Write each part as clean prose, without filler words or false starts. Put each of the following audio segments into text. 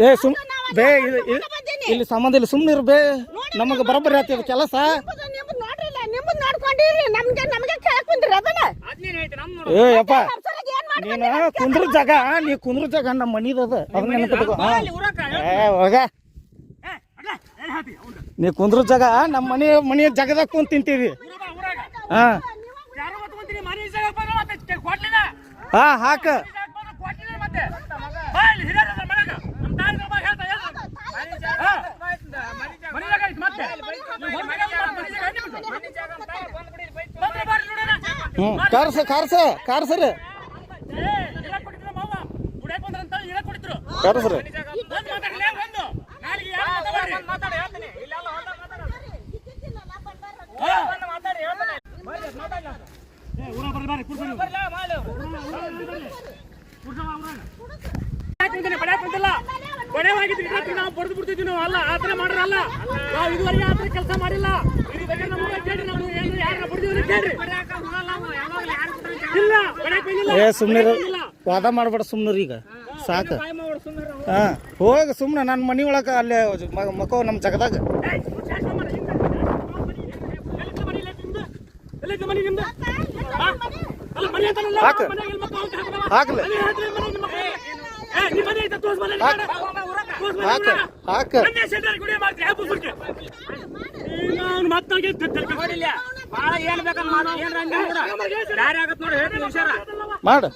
ಏ ಸುಮ್ ಬೇ ಇಲ್ಲಿ ಸಂಬಂಧ ಇಲ್ಲ, ಸುಮ್ಮನೆ ಇರು ಬೇ. ನಮಗೆ ಬರೋಬ್ಬರಿ ಆಗ್ತದೆ ಕೆಲಸ. ಏ ಯಪ್ಪ, ನೀನು ಕುಂದ್ರ ಜಾಗ, ನೀ ಕುಂದ್ರ ಜಾಗ ನಮ್ಮ ಮನಿದ ಅದನ್ನ ನೆನಪಿಟ್ಕೋ. ಹೋಗ, ನೀ ಕುಂದ್ರ ಜಾಗ ನಮ್ಮ ಮನಿ ಜಾಗದಾಗ ಕುಂತ ತಿಂತೀವಿ. ಹಾ ಹಾಕ. ಕಾರ್ಸ ಕಾರ್ಸ ಕಾರ್ಸ್ರಿ ಕಾರ್ಸ್ರಿ. ನಾವು ಬಡ್ದು ಬಿಡ್ತಿದ್ವಿ. ನಾವು ಅಲ್ಲ ಆತರ ಮಾಡ್ರಲ್ಲ, ನಾವು ಇದುವರೆಗೆ ಆತರ ಕೆಲಸ ಮಾಡಿಲ್ಲ. ಏ ಸುಮ್ನೆ ವಾದ ಮಾಡ್ಬೇಡ, ಸುಮ್ನರಿ ಈಗ ಸಾಕು. ಹಾ ಹೋಗ ಸುಮ್ನೆ ನನ್ನ ಮನಿ ಒಳಗ ಅಲ್ಲೇ ಮಕ್ಕೋ ನಮ್ಮ ಜಗದಾಗ. ಹಾಕ್ಲಿ ಮಾಡು.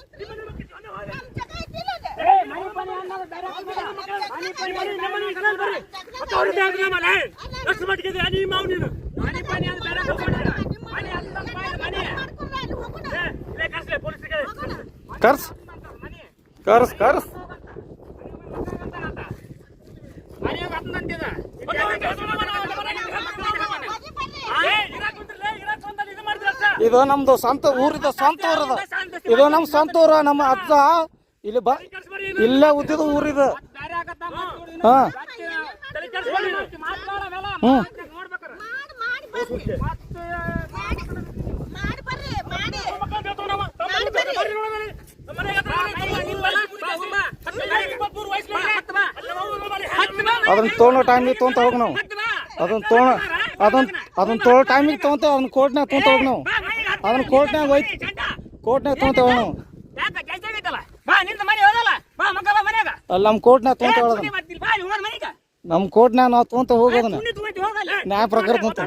ಕರ್ಸ್ ಕರ್ಸ್ ಕರ್ಸ್. ಇದು ನಮ್ದು ಸ್ವಂತ ಊರಿದ, ಸ್ವಂತ ಊರದ ಇದು. ನಮ್ ಸ್ವಂತ ಊರ, ನಮ್ಮ ಅಜ್ಜ ಇಲ್ಲಿ ಇಲ್ಲೇ ಉದ್ದಿದ ಊರಿದ. ಹಾ ಅದನ್ನ ತೊಗೊಳೋ ಟೈಮಿಗೆ ತೊಗೊಂತ ಹೋಗಿ ನಾವು. ಅದನ್ನ ತೊಗೊಳೋ ಟೈಮಿಗೆ ತೊಗೊಂತ ಅದನ್ನ ಕೋರ್ಟ್ನಾಗ ತೊಗೊಂತ ಹೋಗಿ ನಾವು. ಅದನ್ನ ಕೋರ್ಟ್ನಾಗ ಹೋಯ್ತು, ಕೋರ್ಟ್ನಾಗ ತೊಗೊಂತ ಹೋಗಿ ನಾವು. ಅಲ್ಲಿ ನಮ್ಮ ಕೋರ್ಟ್ನಾಗ ತೊಗೊಂತ ಹೋಗೋದು, ನಮ್ಮ ಕೋರ್ಟ್ನಾಗ ನಾವು ತೊಗೊಂತ ಹೋಗೋದನ್ನ ನ್ಯಾಯ ಪ್ರಕಾರ ತೊಗೊಂತ.